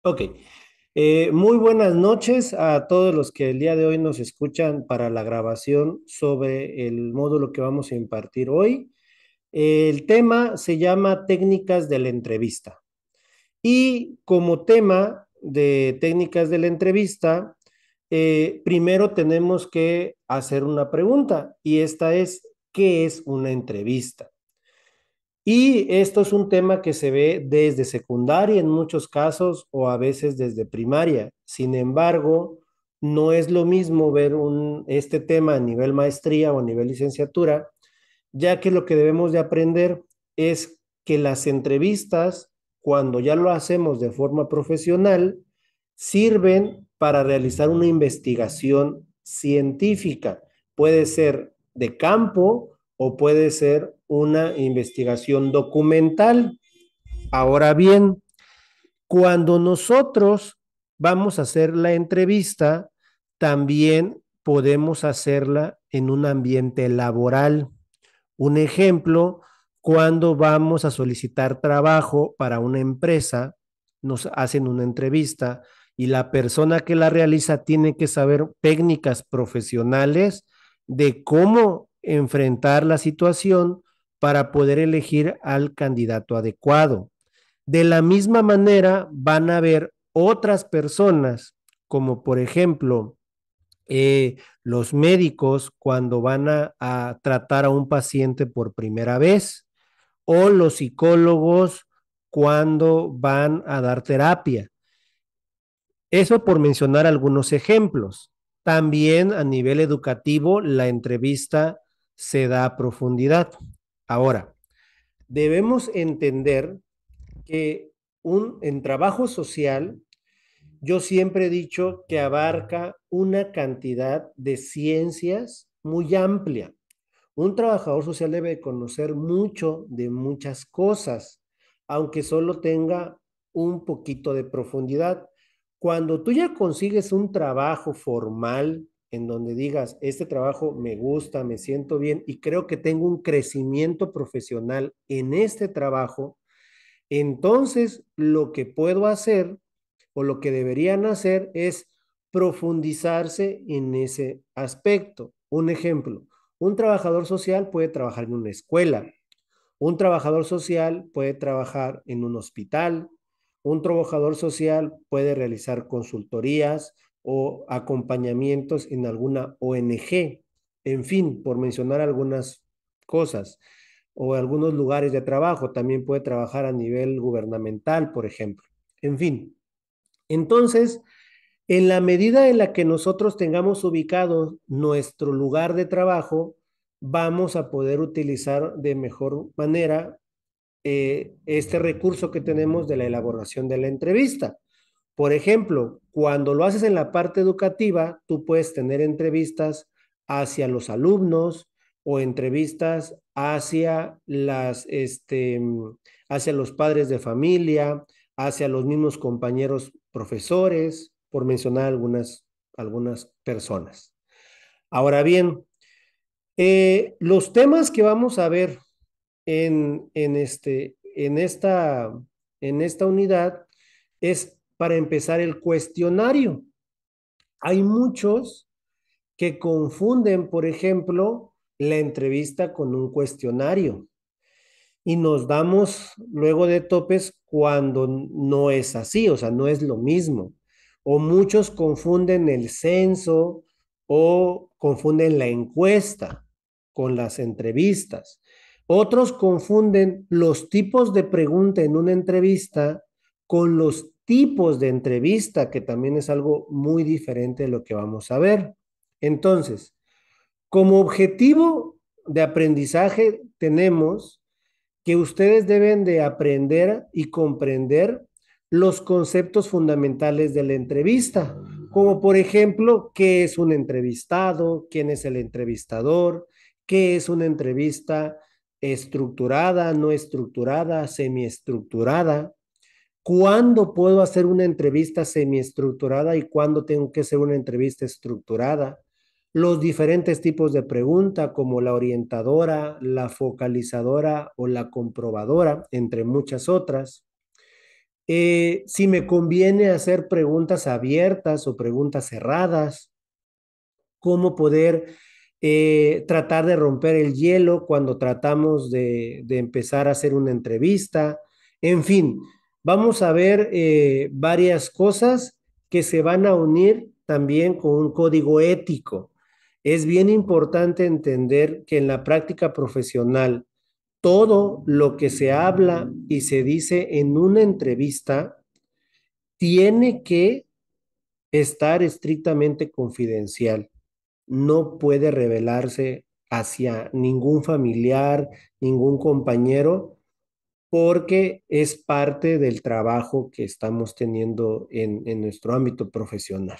Ok. Muy buenas noches a todos los que el día de hoy nos escuchan para la grabación sobre el módulo que vamos a impartir hoy. El tema se llama técnicas de la entrevista. Y como tema de técnicas de la entrevista, primero tenemos que hacer una pregunta y esta es, ¿qué es una entrevista? Y esto es un tema que se ve desde secundaria en muchos casos o a veces desde primaria. Sin embargo, no es lo mismo ver este tema a nivel maestría o a nivel licenciatura, ya que lo que debemos de aprender es que las entrevistas, cuando ya lo hacemos de forma profesional, sirven para realizar una investigación científica. Puede ser de campo o puede ser una investigación documental. Ahora bien, cuando nosotros vamos a hacer la entrevista, también podemos hacerla en un ambiente laboral. Un ejemplo, cuando vamos a solicitar trabajo para una empresa, nos hacen una entrevista y la persona que la realiza tiene que saber técnicas profesionales de cómo enfrentar la situación para poder elegir al candidato adecuado. De la misma manera, van a haber otras personas, como por ejemplo, los médicos cuando van a tratar a un paciente por primera vez o los psicólogos cuando van a dar terapia. Eso por mencionar algunos ejemplos. También a nivel educativo, la entrevista se da a profundidad. Ahora, debemos entender que en trabajo social yo siempre he dicho que abarca una cantidad de ciencias muy amplia. Un trabajador social debe conocer mucho de muchas cosas, aunque solo tenga un poquito de profundidad. Cuando tú ya consigues un trabajo formal en donde digas, este trabajo me gusta, me siento bien y creo que tengo un crecimiento profesional en este trabajo, entonces lo que puedo hacer o lo que deberían hacer es profundizarse en ese aspecto. Un ejemplo, un trabajador social puede trabajar en una escuela, un trabajador social puede trabajar en un hospital, un trabajador social puede realizar consultorías o acompañamientos en alguna ONG, en fin, por mencionar algunas cosas, o algunos lugares de trabajo, también puede trabajar a nivel gubernamental, por ejemplo. En fin, entonces, en la medida en la que nosotros tengamos ubicado nuestro lugar de trabajo, vamos a poder utilizar de mejor manera este recurso que tenemos de la elaboración de la entrevista. Por ejemplo, cuando lo haces en la parte educativa, tú puedes tener entrevistas hacia los alumnos o entrevistas hacia los padres de familia, hacia los mismos compañeros profesores, por mencionar algunas personas. Ahora bien, los temas que vamos a ver en esta unidad es para empezar el cuestionario. Hay muchos que confunden, por ejemplo, la entrevista con un cuestionario y nos damos luego de topes cuando no es así, o sea, no es lo mismo. O muchos confunden el censo o confunden la encuesta con las entrevistas. Otros confunden los tipos de pregunta en una entrevista con los tipos de entrevista, que también es algo muy diferente de lo que vamos a ver. Entonces, como objetivo de aprendizaje tenemos que ustedes deben de aprender y comprender los conceptos fundamentales de la entrevista, como por ejemplo, qué es un entrevistado, quién es el entrevistador, qué es una entrevista estructurada, no estructurada, semiestructurada, cuándo puedo hacer una entrevista semiestructurada y cuándo tengo que hacer una entrevista estructurada, los diferentes tipos de pregunta como la orientadora, la focalizadora o la comprobadora, entre muchas otras. Si me conviene hacer preguntas abiertas o preguntas cerradas, cómo poder tratar de romper el hielo cuando tratamos de empezar a hacer una entrevista. En fin, vamos a ver varias cosas que se van a unir también con un código ético. Es bien importante entender que en la práctica profesional, todo lo que se habla y se dice en una entrevista tiene que estar estrictamente confidencial. No puede revelarse hacia ningún familiar, ningún compañero, porque es parte del trabajo que estamos teniendo en nuestro ámbito profesional.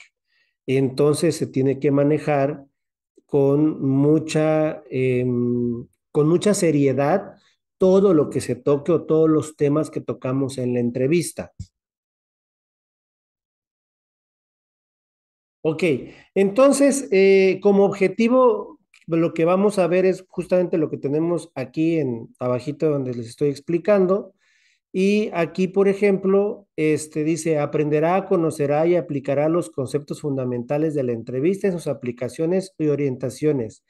Entonces se tiene que manejar con con mucha seriedad todo lo que se toque o todos los temas que tocamos en la entrevista. Ok, entonces, como objetivo, lo que vamos a ver es justamente lo que tenemos aquí en abajito donde les estoy explicando. Y aquí, por ejemplo, dice, aprenderá, conocerá y aplicará los conceptos fundamentales de la entrevista en sus aplicaciones y orientaciones.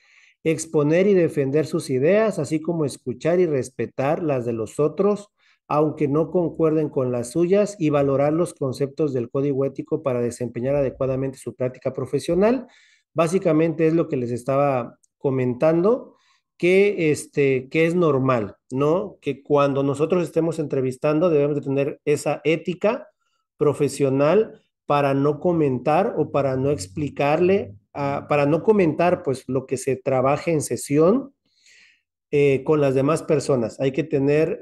Exponer y defender sus ideas, así como escuchar y respetar las de los otros, aunque no concuerden con las suyas, y valorar los conceptos del código ético para desempeñar adecuadamente su práctica profesional. Básicamente es lo que les estaba comentando que es normal, ¿no? Que cuando nosotros estemos entrevistando debemos de tener esa ética profesional para no comentar o para no explicarle, para no comentar pues lo que se trabaje en sesión con las demás personas. Hay que tener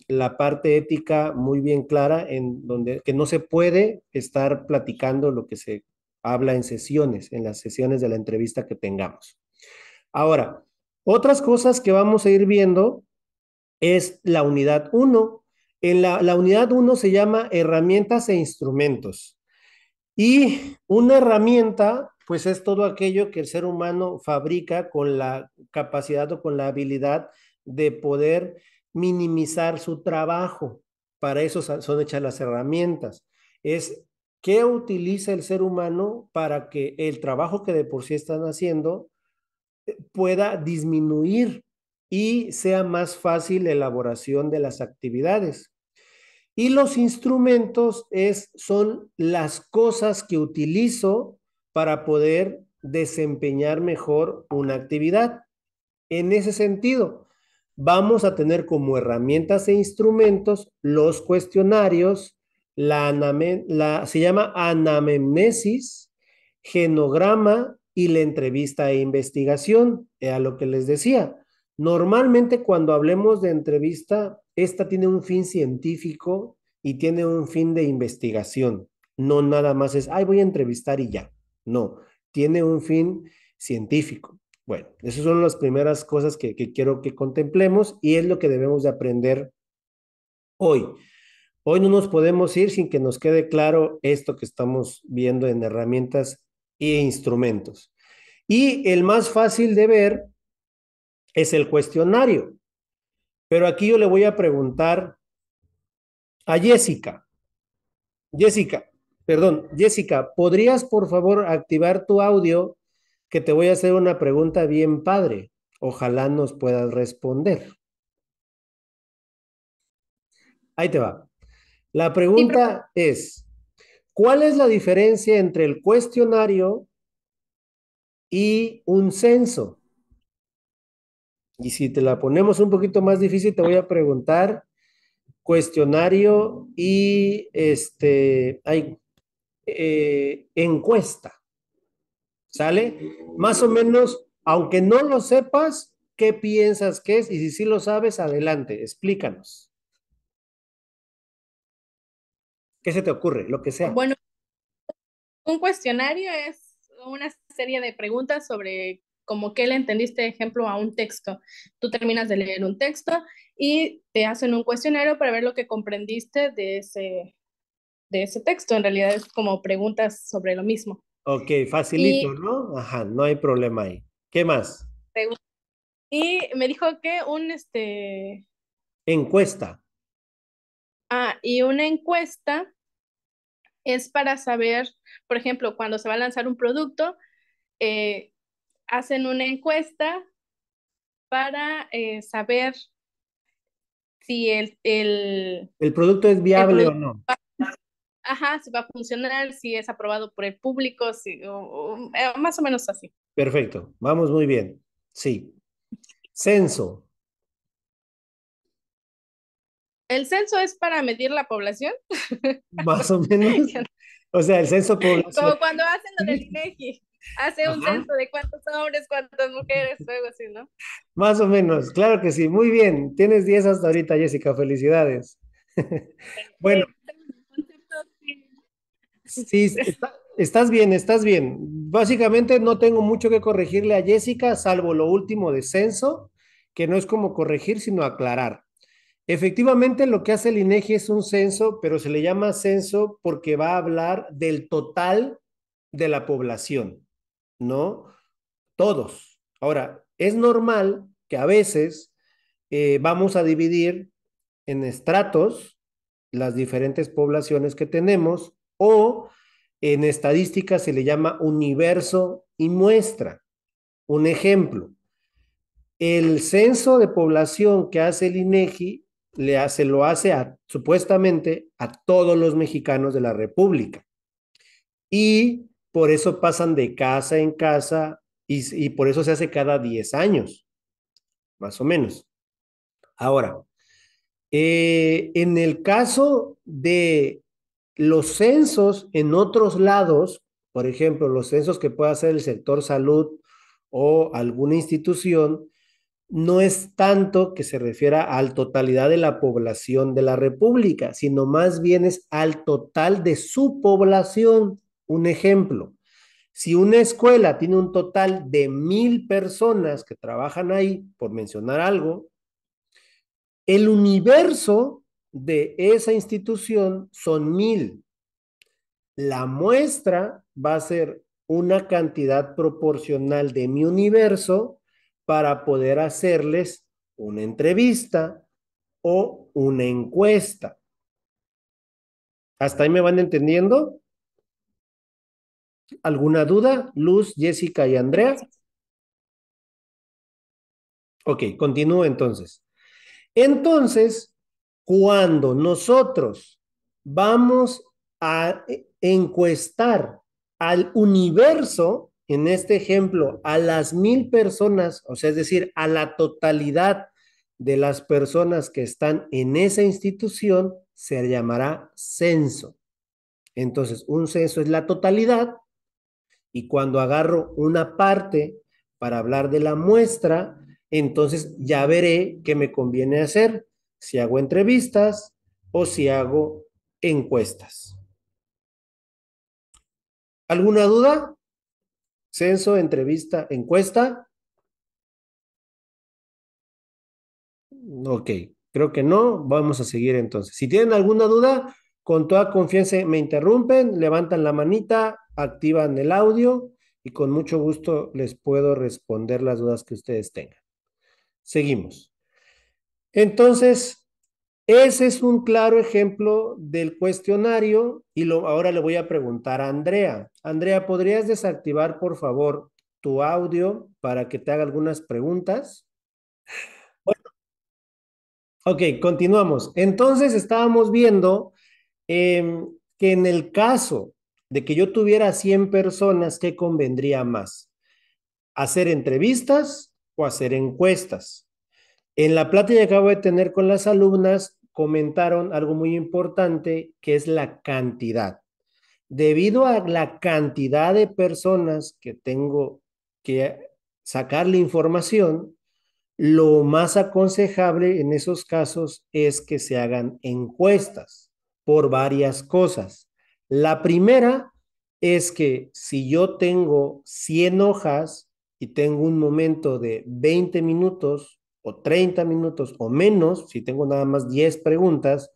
la parte ética muy bien clara en donde que no se puede estar platicando lo que se habla en sesiones, en las sesiones de la entrevista que tengamos. Ahora, otras cosas que vamos a ir viendo es la unidad uno. En la unidad uno se llama herramientas e instrumentos. Y una herramienta, pues es todo aquello que el ser humano fabrica con la capacidad o con la habilidad de poder minimizar su trabajo. Para eso son hechas las herramientas. Es qué utiliza el ser humano para que el trabajo que de por sí están haciendo pueda disminuir y sea más fácil la elaboración de las actividades. Y los instrumentos son las cosas que utilizo para poder desempeñar mejor una actividad. En ese sentido, vamos a tener como herramientas e instrumentos los cuestionarios, se llama anamnesis, genograma y la entrevista e investigación, a lo que les decía. Normalmente cuando hablemos de entrevista, esta tiene un fin científico y tiene un fin de investigación. No nada más es, ay, voy a entrevistar y ya. No, tiene un fin científico. Bueno, esas son las primeras cosas que quiero que contemplemos y es lo que debemos de aprender hoy. Hoy no nos podemos ir sin que nos quede claro esto que estamos viendo en herramientas e instrumentos. Y el más fácil de ver es el cuestionario. Pero aquí yo le voy a preguntar a Jessica. Jessica, perdón, Jessica, ¿podrías por favor activar tu audio que te voy a hacer una pregunta bien padre? Ojalá nos puedas responder. Ahí te va. La Sí, pregunta es, ¿cuál es la diferencia entre el cuestionario y un censo? Y si te la ponemos un poquito más difícil, te voy a preguntar cuestionario y hay encuesta, ¿sale? Más o menos, aunque no lo sepas, ¿qué piensas que es? Y si sí lo sabes, adelante, explícanos. ¿Qué se te ocurre? Lo que sea. bueno, un cuestionario es una serie de preguntas sobre como qué le entendiste, ejemplo, a un texto. Tú terminas de leer un texto y te hacen un cuestionario para ver lo que comprendiste de ese texto. En realidad es como preguntas sobre lo mismo. Ok, facilito, Y, ¿no? Ajá, no hay problema ahí. ¿Qué más? y me dijo que Encuesta. Y una encuesta es para saber, por ejemplo, cuando se va a lanzar un producto, eh, hacen una encuesta para saber si ¿El producto es el viable o producto, no? ajá, si va a funcionar, si es aprobado por el público, más o menos así. Perfecto, vamos muy bien. Sí. Censo, El censo es para medir la población, más o menos. O sea, el censo poblacional. como cuando hacen lo del Sí. INEGI, hace un Ajá. censo de cuántos hombres, cuántas mujeres, algo así, ¿no? Más o menos, claro que sí. Muy bien. Tienes 10 hasta ahorita, Jessica. Felicidades. Bueno, El concepto, sí. sí, estás bien, estás bien. Básicamente no tengo mucho que corregirle a Jessica, salvo lo último de censo, que no es como corregir, sino aclarar. Efectivamente, lo que hace el INEGI es un censo, pero se le llama censo porque va a hablar del total de la población, ¿no? Todos. Ahora, es normal que a veces vamos a dividir en estratos las diferentes poblaciones que tenemos o en estadística se le llama universo y muestra. Un ejemplo, el censo de población que hace el INEGI lo hace supuestamente a todos los mexicanos de la República. Y por eso pasan de casa en casa y por eso se hace cada 10 años, más o menos. Ahora, en el caso de los censos en otros lados, por ejemplo, los censos que pueda hacer el sector salud o alguna institución, no es tanto que se refiera a la totalidad de la población de la República, sino más bien es al total de su población. Un ejemplo, si una escuela tiene un total de 1,000 personas que trabajan ahí, por mencionar algo, el universo de esa institución son 1,000. La muestra va a ser una cantidad proporcional de mi universo para poder hacerles una entrevista o una encuesta. ¿Hasta ahí me van entendiendo? ¿Alguna duda? Luz, Jessica y Andrea. Ok, continúo entonces. Entonces, cuando nosotros vamos a encuestar al universo, en este ejemplo, a las 1,000 personas, o sea, es decir, a la totalidad de las personas que están en esa institución, se llamará censo. Entonces, un censo es la totalidad y cuando agarro una parte para hablar de la muestra, entonces ya veré qué me conviene hacer, si hago entrevistas o si hago encuestas. ¿Alguna duda? Censo, entrevista, encuesta. Ok, creo que no. Vamos a seguir entonces. Si tienen alguna duda, con toda confianza me interrumpen, levantan la manita, activan el audio y con mucho gusto les puedo responder las dudas que ustedes tengan. Seguimos. Entonces, ese es un claro ejemplo del cuestionario y ahora le voy a preguntar a Andrea. Andrea, ¿podrías desactivar, por favor, tu audio para que te haga algunas preguntas? Ok, continuamos. Entonces, estábamos viendo que en el caso de que yo tuviera 100 personas, ¿qué convendría más? ¿Hacer entrevistas o hacer encuestas? En la plática que acabo de tener con las alumnas, comentaron algo muy importante, que es la cantidad. Debido a la cantidad de personas que tengo que sacarle información, lo más aconsejable en esos casos es que se hagan encuestas por varias cosas. La primera es que si yo tengo 100 hojas y tengo un momento de 20 minutos o 30 minutos o menos, si tengo nada más 10 preguntas,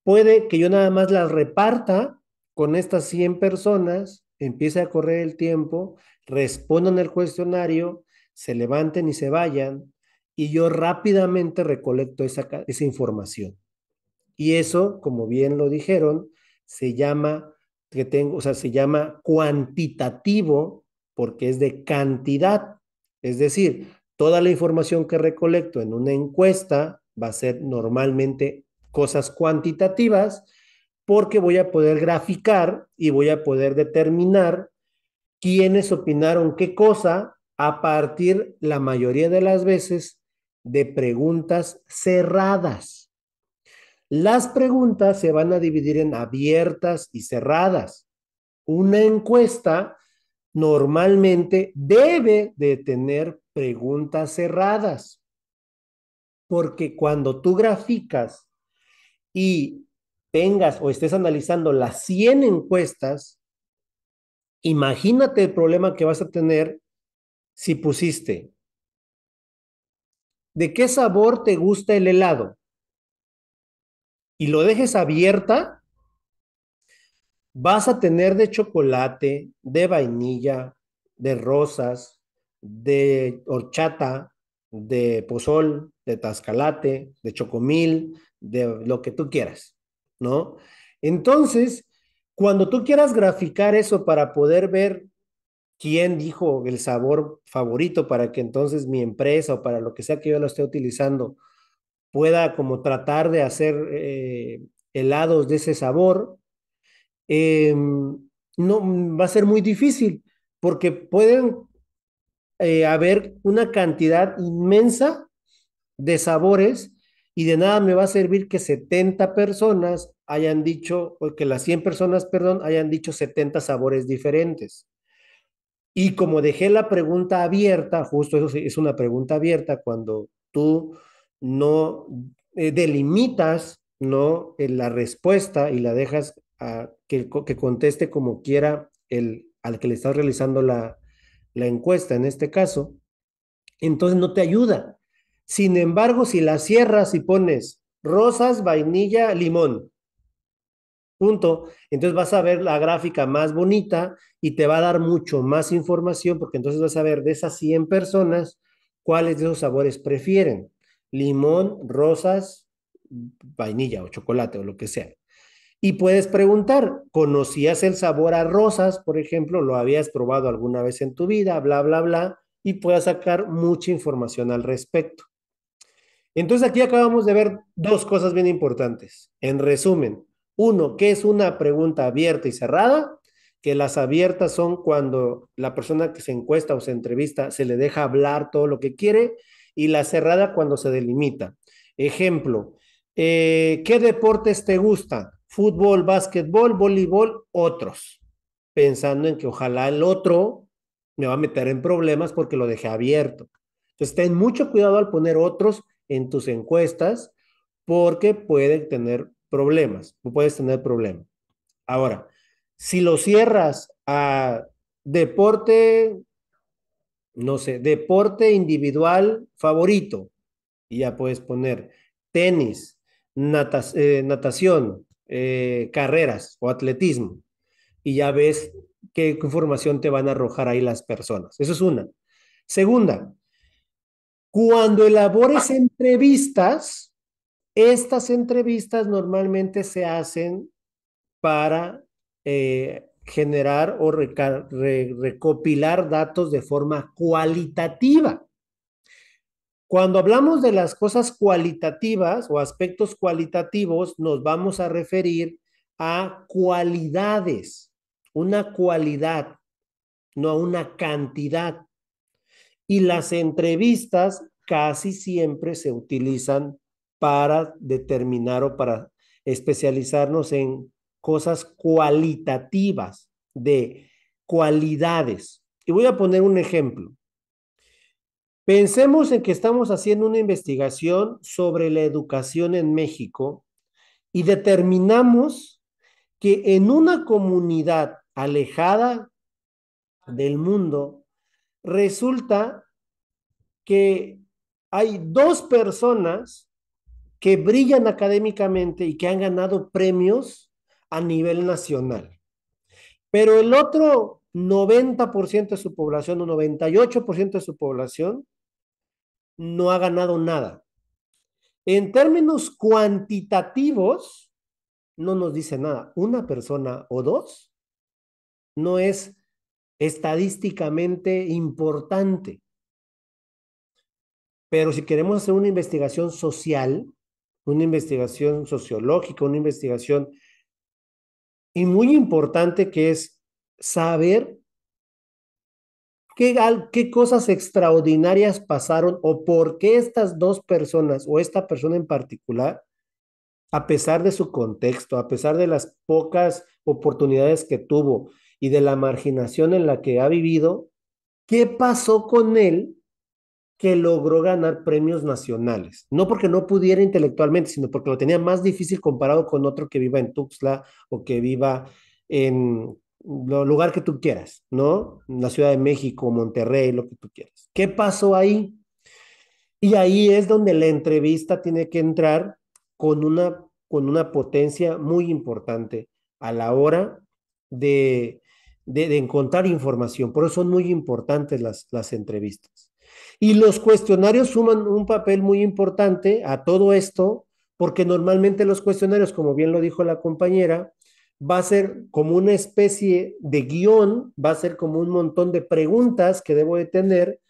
puede que yo nada más las reparta con estas 100 personas, empiece a correr el tiempo, respondan el cuestionario, se levanten y se vayan, y yo rápidamente recolecto esa información. Y eso, como bien lo dijeron, se llama, o sea, se llama cuantitativo porque es de cantidad. Es decir, toda la información que recolecto en una encuesta va a ser normalmente cosas cuantitativas porque voy a poder graficar y voy a poder determinar quiénes opinaron qué cosa a partir, la mayoría de las veces, de preguntas cerradas. Las preguntas se van a dividir en abiertas y cerradas. Una encuesta normalmente debe de tener preguntas cerradas, porque cuando tú graficas y tengas o estés analizando las 100 encuestas, imagínate el problema que vas a tener si pusiste, ¿de qué sabor te gusta el helado? Y lo dejes abierta, vas a tener de chocolate, de vainilla, de rosas, de horchata, de pozol, de tascalate, de chocomil, de lo que tú quieras, ¿no? Entonces, cuando tú quieras graficar eso para poder ver quién dijo el sabor favorito para que entonces mi empresa o para lo que sea que yo lo esté utilizando pueda como tratar de hacer helados de ese sabor, no va a ser muy difícil porque pueden haber una cantidad inmensa de sabores y de nada me va a servir que 70 personas hayan dicho, o que las 100 personas, perdón, hayan dicho 70 sabores diferentes. Y como dejé la pregunta abierta, justo eso es una pregunta abierta, cuando tú no delimitas, ¿no? La respuesta y la dejas que conteste como quiera al que le estás realizando la encuesta, en este caso, entonces no te ayuda. Sin embargo, si la cierras y pones rosas, vainilla, limón, punto. Entonces vas a ver la gráfica más bonita y te va a dar mucho más información porque entonces vas a ver de esas 100 personas cuáles de esos sabores prefieren. Limón, rosas, vainilla o chocolate o lo que sea. Y puedes preguntar, ¿conocías el sabor a rosas, por ejemplo? ¿Lo habías probado alguna vez en tu vida? Bla, bla, bla. Y puedas sacar mucha información al respecto. Entonces aquí acabamos de ver dos cosas bien importantes. En resumen, uno, ¿qué es una pregunta abierta y cerrada? Que las abiertas son cuando la persona que se encuesta o se entrevista se le deja hablar todo lo que quiere y la cerrada cuando se delimita. Ejemplo, ¿qué deportes te gusta? Fútbol, básquetbol, voleibol, otros. Pensando en que ojalá el otro me va a meter en problemas porque lo dejé abierto. Entonces, ten mucho cuidado al poner otros en tus encuestas porque pueden tener problemas, tú puedes tener problemas. Ahora, si lo cierras a deporte, no sé, deporte individual favorito, y ya puedes poner tenis, natación, carreras o atletismo, y ya ves qué información te van a arrojar ahí las personas. Eso es una. Segunda, cuando elabores entrevistas, estas entrevistas normalmente se hacen para generar o recopilar datos de forma cualitativa. Cuando hablamos de las cosas cualitativas o aspectos cualitativos, nos vamos a referir a cualidades, una cualidad, no a una cantidad. Y las entrevistas casi siempre se utilizan para determinar o para especializarnos en cosas cualitativas, de cualidades. Y voy a poner un ejemplo. Pensemos en que estamos haciendo una investigación sobre la educación en México y determinamos que en una comunidad alejada del mundo resulta que hay dos personas que brillan académicamente y que han ganado premios a nivel nacional. Pero el otro 90% de su población o 98% de su población no ha ganado nada. En términos cuantitativos, no nos dice nada. Una persona o dos no es estadísticamente importante, pero si queremos hacer una investigación social, una investigación sociológica, una investigación y muy importante que es saber qué cosas extraordinarias pasaron o por qué estas dos personas o esta persona en particular, a pesar de su contexto, a pesar de las pocas oportunidades que tuvo y de la marginación en la que ha vivido, ¿qué pasó con él que logró ganar premios nacionales? No porque no pudiera intelectualmente, sino porque lo tenía más difícil comparado con otro que viva en Tuxtla o que viva en lo lugar que tú quieras, ¿no? La Ciudad de México, Monterrey, lo que tú quieras. ¿Qué pasó ahí? Y ahí es donde la entrevista tiene que entrar con una potencia muy importante a la hora de, de encontrar información. Por eso son muy importantes las entrevistas. Y los cuestionarios suman un papel muy importante a todo esto, porque normalmente los cuestionarios, como bien lo dijo la compañera, va a ser como una especie de guión, va a ser como un montón de preguntas que debo de tener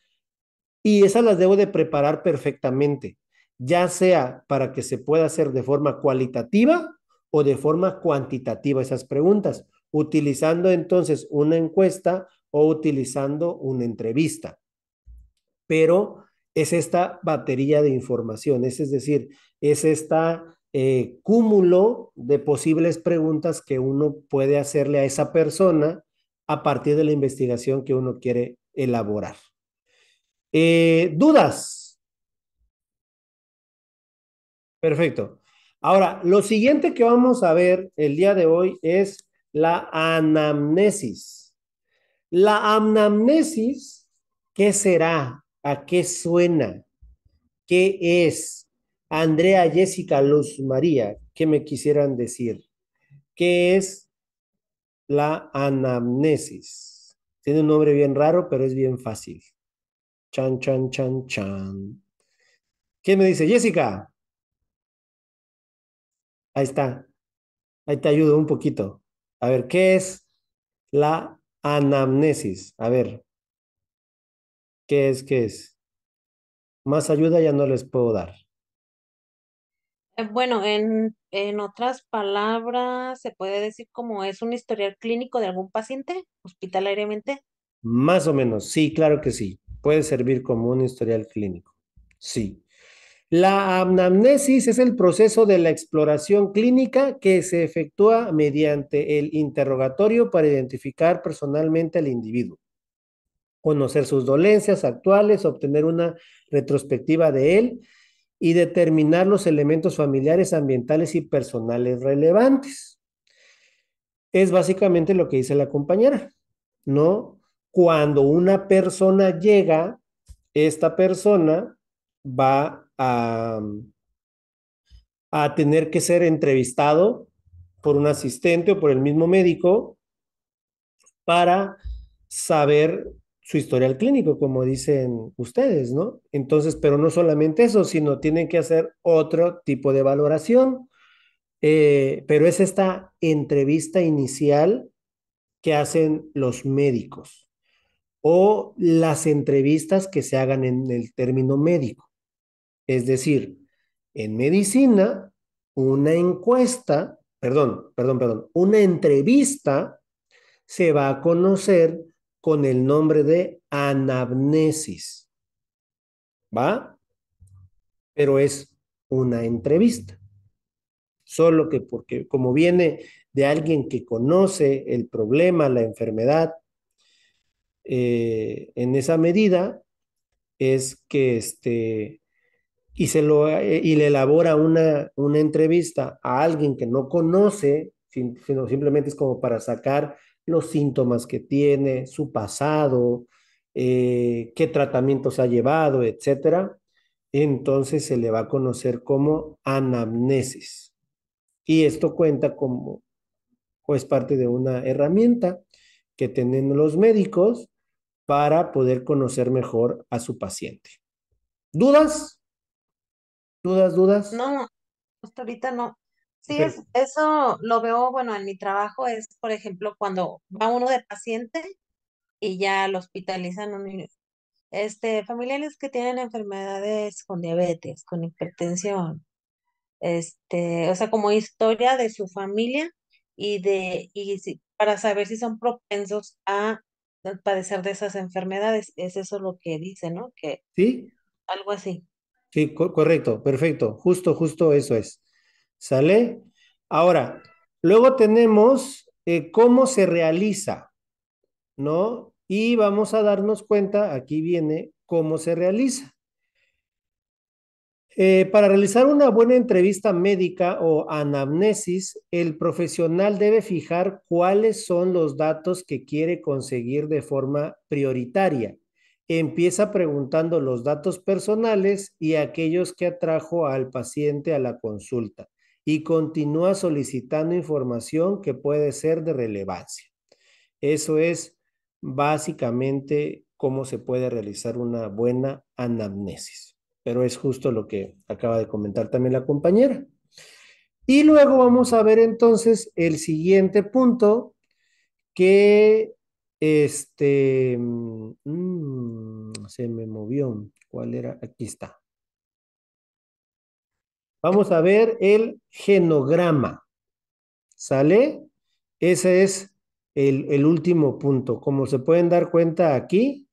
y esas las debo de preparar perfectamente, ya sea para que se pueda hacer de forma cualitativa o de forma cuantitativa esas preguntas, utilizando entonces una encuesta o utilizando una entrevista. Pero es esta batería de información, es decir, es esta cúmulo de posibles preguntas que uno puede hacerle a esa persona a partir de la investigación que uno quiere elaborar. ¿Dudas? Perfecto. Ahora, lo siguiente que vamos a ver el día de hoy es la anamnesis. La anamnesis, ¿qué será? ¿A qué suena? ¿Qué es? Andrea, Jessica, Luz María, ¿qué me quisieran decir? ¿Qué es la anamnesis? Tiene un nombre bien raro, pero es bien fácil. Chan, chan, chan, chan. ¿Qué me dice Jessica? Ahí está. Ahí te ayudo un poquito. A ver, ¿qué es la anamnesis? A ver, ¿qué es? ¿Qué es? Más ayuda ya no les puedo dar. Bueno, en otras palabras, se puede decir como es un historial clínico de algún paciente hospitalariamente. Más o menos, sí, claro que sí. Puede servir como un historial clínico. Sí. La anamnesis es el proceso de la exploración clínica que se efectúa mediante el interrogatorio para identificar personalmente al individuo, conocer sus dolencias actuales, obtener una retrospectiva de él y determinar los elementos familiares, ambientales y personales relevantes. Es básicamente lo que dice la compañera, ¿no? Cuando una persona llega, esta persona va a tener que ser entrevistado por un asistente o por el mismo médico para saber su historial clínico, como dicen ustedes, ¿no? Entonces, pero no solamente eso, sino tienen que hacer otro tipo de valoración, pero es esta entrevista inicial que hacen los médicos o las entrevistas que se hagan en el término médico. Es decir, en medicina, una encuesta, una entrevista se va a conocer con el nombre de anamnesis, ¿va? Pero es una entrevista. Solo que porque como viene de alguien que conoce el problema, la enfermedad, en esa medida es que y le elabora una entrevista a alguien que no conoce, sino simplemente es como para sacar los síntomas que tiene, su pasado, qué tratamientos ha llevado, etcétera. Entonces se le va a conocer como anamnesis. Y esto cuenta como, o es parte de una herramienta que tienen los médicos para poder conocer mejor a su paciente. ¿Dudas? ¿Dudas, dudas? No, hasta ahorita no. Sí, Per- eso lo veo, bueno, en mi trabajo es, por ejemplo, cuando va uno de paciente y ya lo hospitalizan un niño. Familiares que tienen enfermedades con diabetes, con hipertensión, o sea, como historia de su familia para saber si son propensos a padecer de esas enfermedades. Es eso lo que dice, ¿no? Que ¿Sí? algo así. Sí, correcto, perfecto. Justo eso es. ¿Sale? Ahora, luego tenemos cómo se realiza, ¿no? Y vamos a darnos cuenta, aquí viene cómo se realiza. Para realizar una buena entrevista médica o anamnesis, el profesional debe fijar cuáles son los datos que quiere conseguir de forma prioritaria. Empieza preguntando los datos personales y aquellos que atrajo al paciente a la consulta y continúa solicitando información que puede ser de relevancia. Eso es básicamente cómo se puede realizar una buena anamnesis. Pero es justo lo que acaba de comentar también la compañera. Y luego vamos a ver entonces el siguiente punto que se me movió. ¿Cuál era? Aquí está. Vamos a ver el genograma. ¿Sale? Ese es el último punto. Como se pueden dar cuenta aquí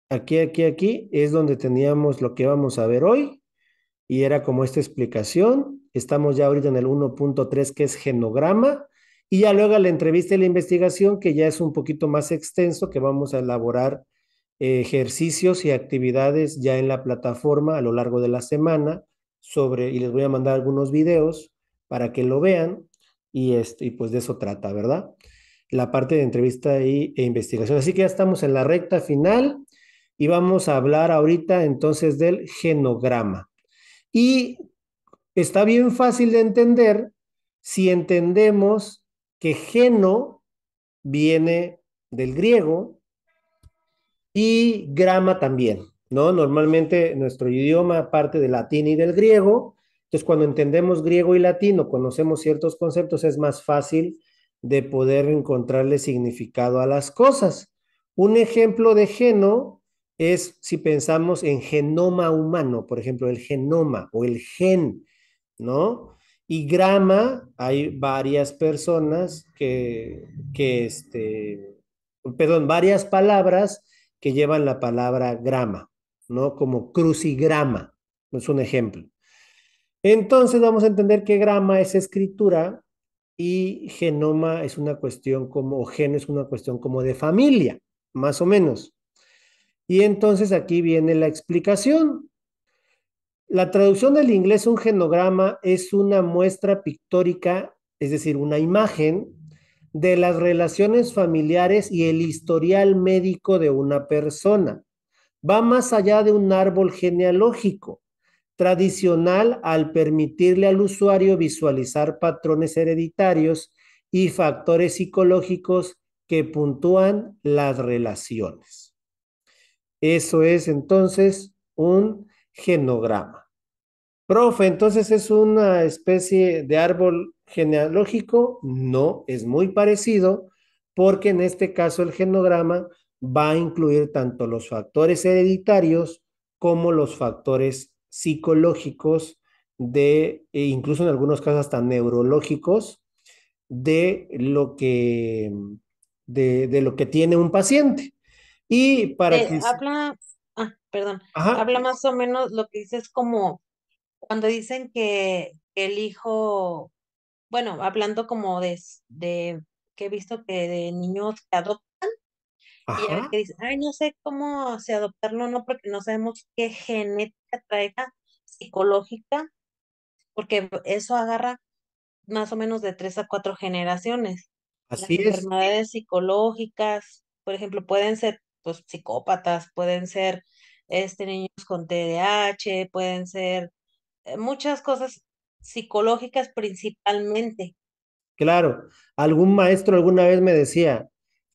es donde teníamos lo que vamos a ver hoy y era como esta explicación. Estamos ya ahorita en el 1.3 que es genograma y ya luego la entrevista y la investigación que ya es un poquito más extenso que vamos a elaborar ejercicios y actividades ya en la plataforma a lo largo de la semana y les voy a mandar algunos videos para que lo vean y pues de eso trata, ¿verdad? La parte de entrevista e investigación. Así que ya estamos en la recta final y vamos a hablar ahorita entonces del genograma. Y está bien fácil de entender si entendemos que geno viene del griego y grama también, ¿no? Normalmente nuestro idioma parte del latín y del griego, entonces cuando entendemos griego y latín o conocemos ciertos conceptos es más fácil de poder encontrarle significado a las cosas. Un ejemplo de geno es si pensamos en genoma humano, por ejemplo, el genoma o el gen, ¿no? Y grama, hay varias personas perdón, varias palabras que llevan la palabra grama, ¿no? Como crucigrama, es un ejemplo. Entonces vamos a entender que grama es escritura y genoma es una cuestión o geno es una cuestión como de familia, más o menos. Y entonces aquí viene la explicación. La traducción del inglés un genograma es una muestra pictórica, es decir, una imagen de las relaciones familiares y el historial médico de una persona. Va más allá de un árbol genealógico tradicional al permitirle al usuario visualizar patrones hereditarios y factores psicológicos que puntúan las relaciones. Eso es entonces un genograma. Profe, entonces es una especie de árbol genealógico. No, es muy parecido porque en este caso el genograma va a incluir tanto los factores hereditarios como los factores psicológicos e incluso en algunos casos hasta neurológicos de de lo que tiene un paciente. Y para que... Perdón, Ajá, habla más o menos lo que dices como cuando dicen que el hijo, bueno, hablando como de que he visto que de niños que adoptan, y ya ves ajá, que dicen, ay, no sé cómo se adoptarlo, no, porque no sabemos qué genética traiga psicológica, porque eso agarra más o menos de 3 a 4 generaciones. así Las es. enfermedades psicológicas, por ejemplo, pueden ser pues psicópatas, pueden ser niños con TDAH, pueden ser muchas cosas psicológicas principalmente. Claro, algún maestro alguna vez me decía,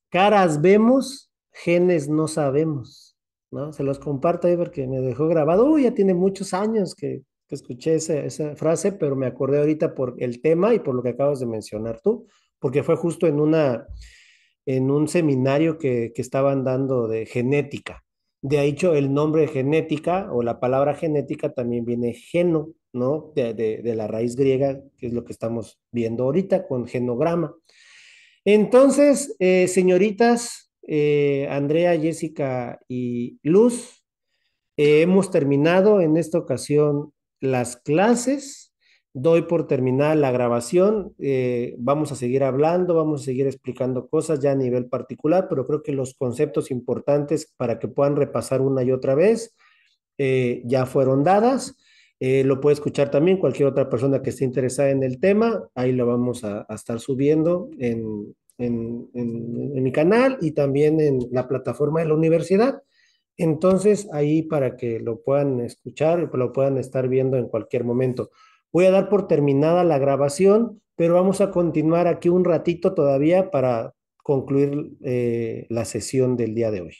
caras vemos, genes no sabemos, ¿no? Se los comparto ahí porque me dejó grabado. Uy, ya tiene muchos años que que escuché esa frase, pero me acordé ahorita por el tema y por lo que acabas de mencionar tú, porque fue justo en un seminario que estaban dando de genética. De hecho, el nombre genética o la palabra genética también viene geno, ¿no? De la raíz griega, que es lo que estamos viendo ahorita con genograma. Entonces, señoritas, Andrea, Jessica y Luz, hemos terminado en esta ocasión las clases. Doy por terminada la grabación. Vamos a seguir hablando, vamos a seguir explicando cosas ya a nivel particular, pero creo que los conceptos importantes para que puedan repasar una y otra vez ya fueron dadas. Lo puede escuchar también cualquier otra persona que esté interesada en el tema. Ahí lo vamos a estar subiendo en mi canal y también en la plataforma de la universidad. Entonces, ahí para que lo puedan escuchar y lo puedan estar viendo en cualquier momento. Voy a dar por terminada la grabación, pero vamos a continuar aquí un ratito todavía para concluir la sesión del día de hoy.